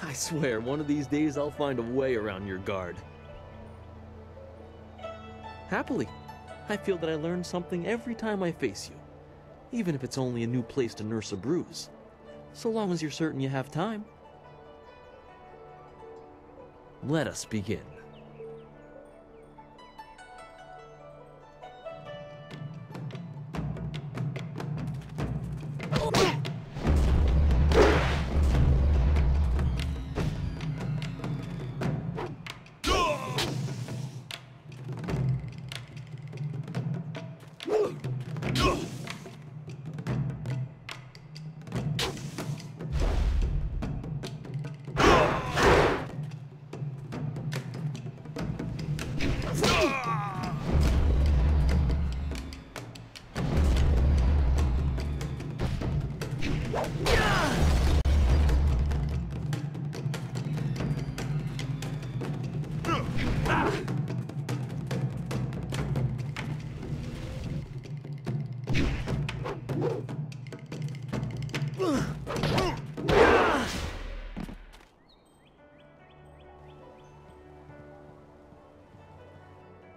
I swear, one of these days I'll find a way around your guard. Happily, I feel that I learn something every time I face you, even if it's only a new place to nurse a bruise, so long as you're certain you have time. Let us begin.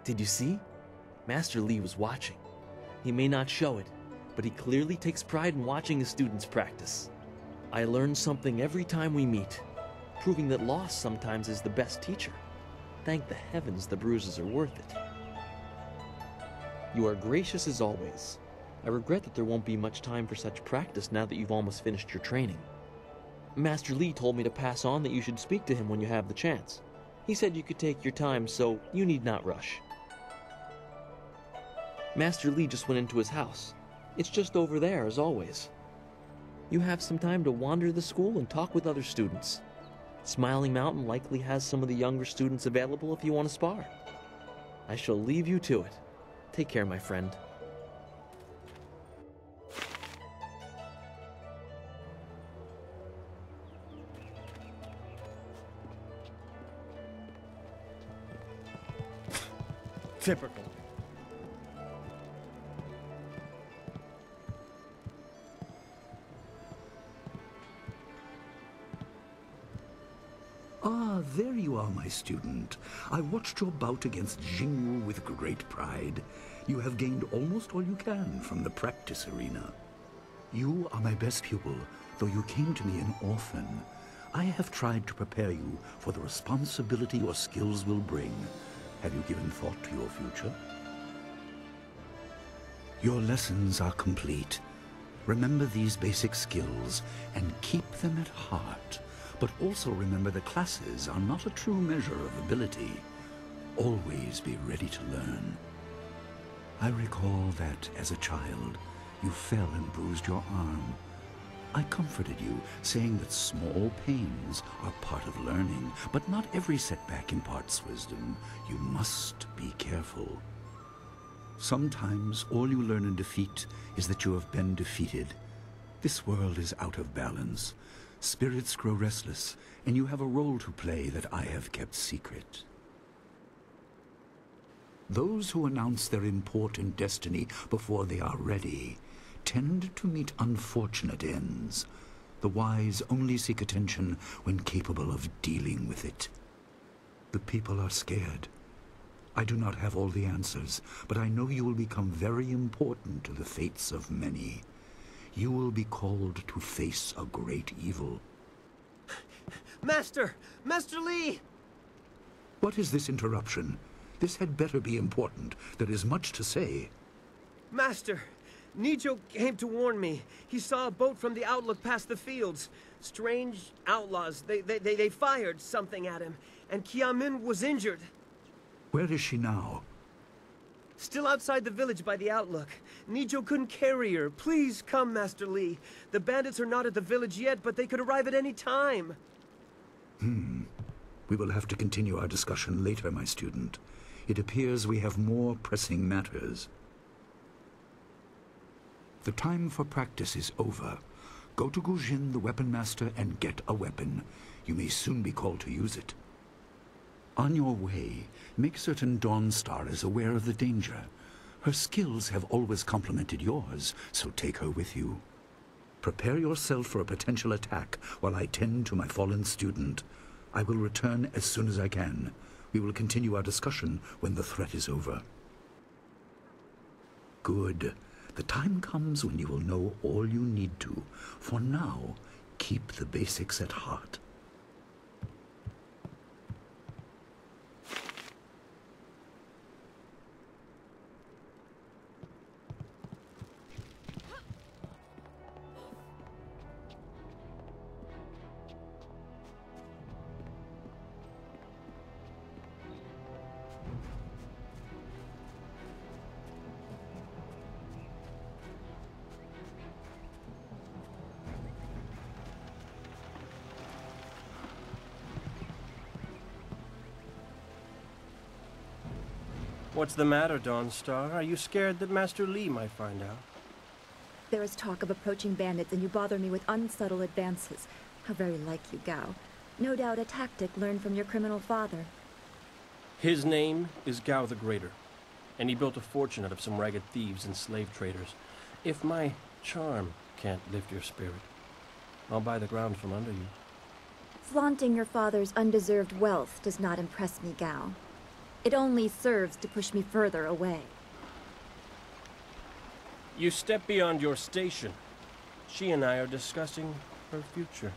Did you see? Master Li was watching. He may not show it, but he clearly takes pride in watching his students practice. I learn something every time we meet, proving that loss sometimes is the best teacher. Thank the heavens the bruises are worth it. You are gracious as always. I regret that there won't be much time for such practice now that you've almost finished your training. Master Li told me to pass on that you should speak to him when you have the chance. He said you could take your time, so you need not rush. Master Li just went into his house. It's just over there, as always. You have some time to wander the school and talk with other students. Smiling Mountain likely has some of the younger students available if you want to spar. I shall leave you to it. Take care, my friend. Typical. Ah, there you are, my student. I watched your bout against Jingwu with great pride. You have gained almost all you can from the practice arena. You are my best pupil, though you came to me an orphan. I have tried to prepare you for the responsibility your skills will bring. Have you given thought to your future? Your lessons are complete. Remember these basic skills and keep them at heart. But also remember that classes are not a true measure of ability. Always be ready to learn. I recall that, as a child, you fell and bruised your arm. I comforted you, saying that small pains are part of learning, but not every setback imparts wisdom. You must be careful. Sometimes all you learn in defeat is that you have been defeated. This world is out of balance. Spirits grow restless, and you have a role to play that I have kept secret. Those who announce their important destiny before they are ready tend to meet unfortunate ends. The wise only seek attention when capable of dealing with it. The people are scared. I do not have all the answers, but I know you will become very important to the fates of many. You will be called to face a great evil. Master! Master Li! What is this interruption? This had better be important. There is much to say. Master! Nijo came to warn me. He saw a boat from the outlook past the fields. Strange outlaws. They fired something at him, and Qiamin was injured. Where is she now? Still outside the village by the outlook. Nijo couldn't carry her. Please come, Master Li. The bandits are not at the village yet, but they could arrive at any time. We will have to continue our discussion later, my student. It appears we have more pressing matters. The time for practice is over. Go to Gujin, the weapon master, and get a weapon. You may soon be called to use it. On your way, make certain Dawnstar is aware of the danger. Her skills have always complemented yours, so take her with you. Prepare yourself for a potential attack while I tend to my fallen student. I will return as soon as I can. We will continue our discussion when the threat is over. Good. The time comes when you will know all you need to. For now, keep the basics at heart. What's the matter, Dawnstar? Are you scared that Master Li might find out? There is talk of approaching bandits, and you bother me with unsubtle advances. How very like you, Gao. No doubt a tactic learned from your criminal father. His name is Gao the Greater, and he built a fortune out of some ragged thieves and slave traders. If my charm can't lift your spirit, I'll buy the ground from under you. Flaunting your father's undeserved wealth does not impress me, Gao. It only serves to push me further away. You step beyond your station. She and I are discussing her future.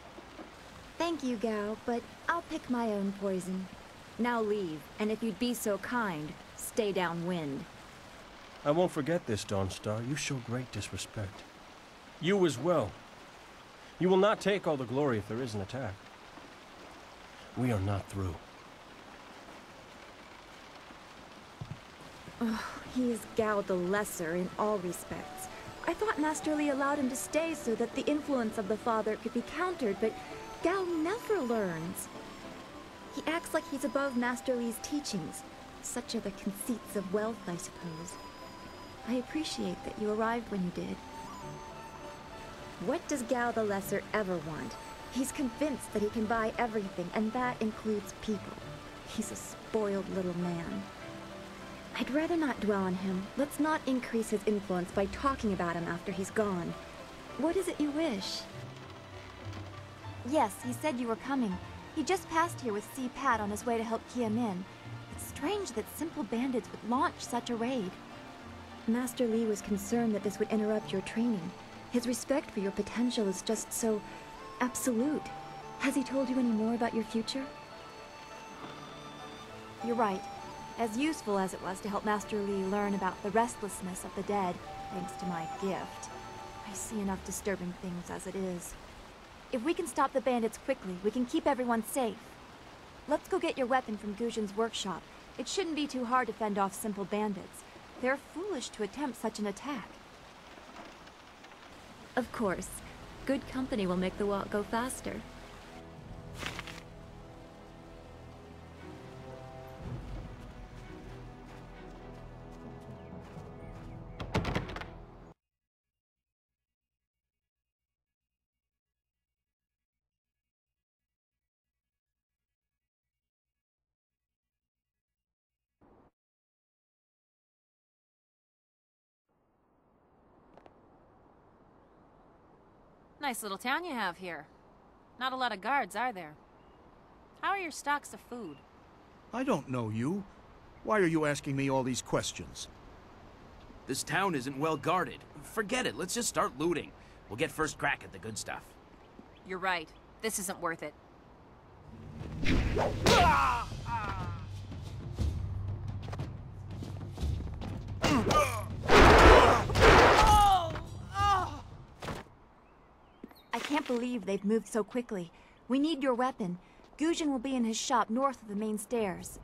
Thank you, Gao, but I'll pick my own poison. Now leave, and if you'd be so kind, stay downwind. I won't forget this, Dawnstar. You show great disrespect. You as well. You will not take all the glory if there is an attack. We are not through. Oh, he is Gao the Lesser in all respects. I thought Master Li allowed him to stay so that the influence of the father could be countered, but Gao never learns. He acts like he's above Master Li's teachings. Such are the conceits of wealth, I suppose. I appreciate that you arrived when you did. What does Gao the Lesser ever want? He's convinced that he can buy everything, and that includes people. He's a spoiled little man. I'd rather not dwell on him. Let's not increase his influence by talking about him after he's gone. What is it you wish? Yes, he said you were coming. He just passed here with Si Pat on his way to help Kia Min. It's strange that simple bandits would launch such a raid. Master Li was concerned that this would interrupt your training. His respect for your potential is just so absolute. Has he told you any more about your future? You're right. As useful as it was to help Master Li learn about the restlessness of the dead, thanks to my gift, I see enough disturbing things as it is. If we can stop the bandits quickly, we can keep everyone safe. Let's go get your weapon from Guzhin's workshop. It shouldn't be too hard to fend off simple bandits. They're foolish to attempt such an attack. Of course. Good company will make the walk go faster. Nice little town you have here. Not a lot of guards, are there? How are your stocks of food? I don't know you. Why are you asking me all these questions? This town isn't well guarded. Forget it, let's just start looting. We'll get first crack at the good stuff. You're right. This isn't worth it. I can't believe they've moved so quickly. We need your weapon. Guzhin will be in his shop north of the main stairs.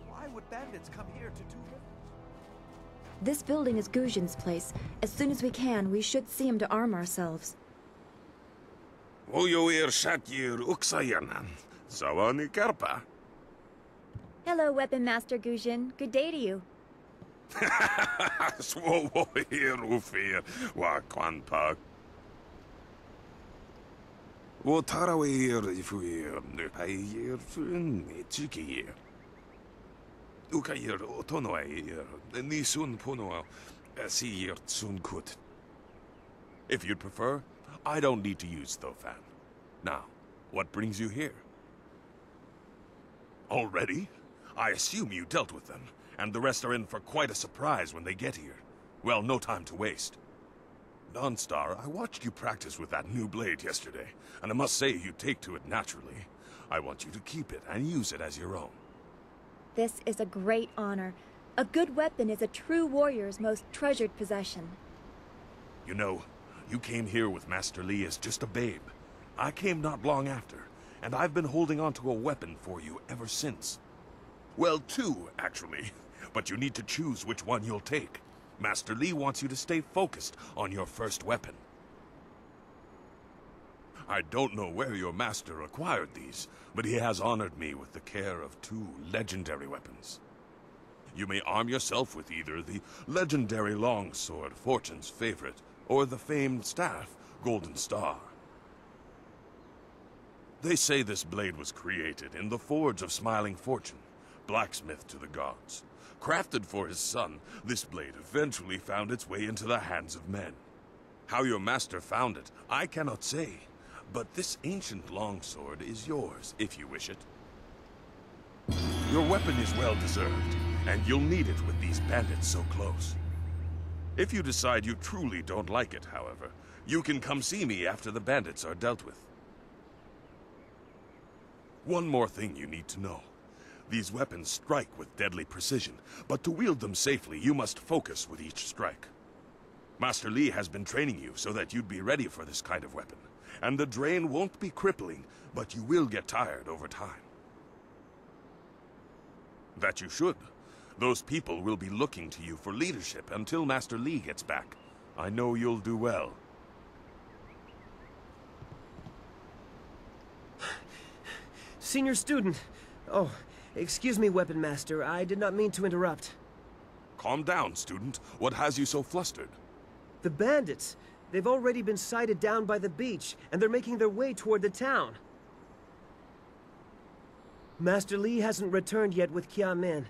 Why would bandits come here to do this? This building is Guzhin's place. As soon as we can, we should see him to arm ourselves. Ojoir Shakir Uksayanan. Zawani Karpa. Hello, Weapon Master Guzhin. Good day to you. Swowo here Ufir Wakwanpa. Wotarawe if we Nupayir Chiki. Ukayir Otonoa, Nisun Puno, Asir Tsunkut. If you'd prefer, I don't need to use Thofan. Now, what brings you here? Already? I assume you dealt with them, and the rest are in for quite a surprise when they get here. Well, no time to waste. Dawnstar, I watched you practice with that new blade yesterday, and I must say you take to it naturally. I want you to keep it and use it as your own. This is a great honor. A good weapon is a true warrior's most treasured possession. You know, you came here with Master Li as just a babe. I came not long after, and I've been holding on to a weapon for you ever since. Well, two, actually. But you need to choose which one you'll take. Master Li wants you to stay focused on your first weapon. I don't know where your master acquired these, but he has honored me with the care of two legendary weapons. You may arm yourself with either the legendary longsword, Fortune's favorite, or the famed staff, Golden Star. They say this blade was created in the forge of Smiling Fortune, blacksmith to the gods. Crafted for his son, this blade eventually found its way into the hands of men. How your master found it, I cannot say, but this ancient longsword is yours, if you wish it. Your weapon is well deserved, and you'll need it with these bandits so close. If you decide you truly don't like it, however, you can come see me after the bandits are dealt with. One more thing you need to know. These weapons strike with deadly precision, but to wield them safely, you must focus with each strike. Master Li has been training you so that you'd be ready for this kind of weapon, and the drain won't be crippling, but you will get tired over time. That you should. Those people will be looking to you for leadership until Master Li gets back. I know you'll do well. Senior student. Oh, excuse me, Weapon Master. I did not mean to interrupt. Calm down, student. What has you so flustered? The bandits. They've already been sighted down by the beach, and they're making their way toward the town. Master Li hasn't returned yet with Qiamin.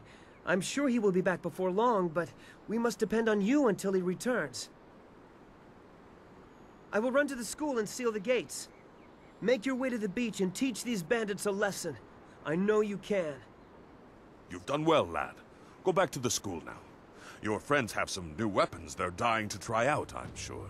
I'm sure he will be back before long, but we must depend on you until he returns. I will run to the school and seal the gates. Make your way to the beach and teach these bandits a lesson. I know you can. You've done well, lad. Go back to the school now. Your friends have some new weapons they're dying to try out, I'm sure.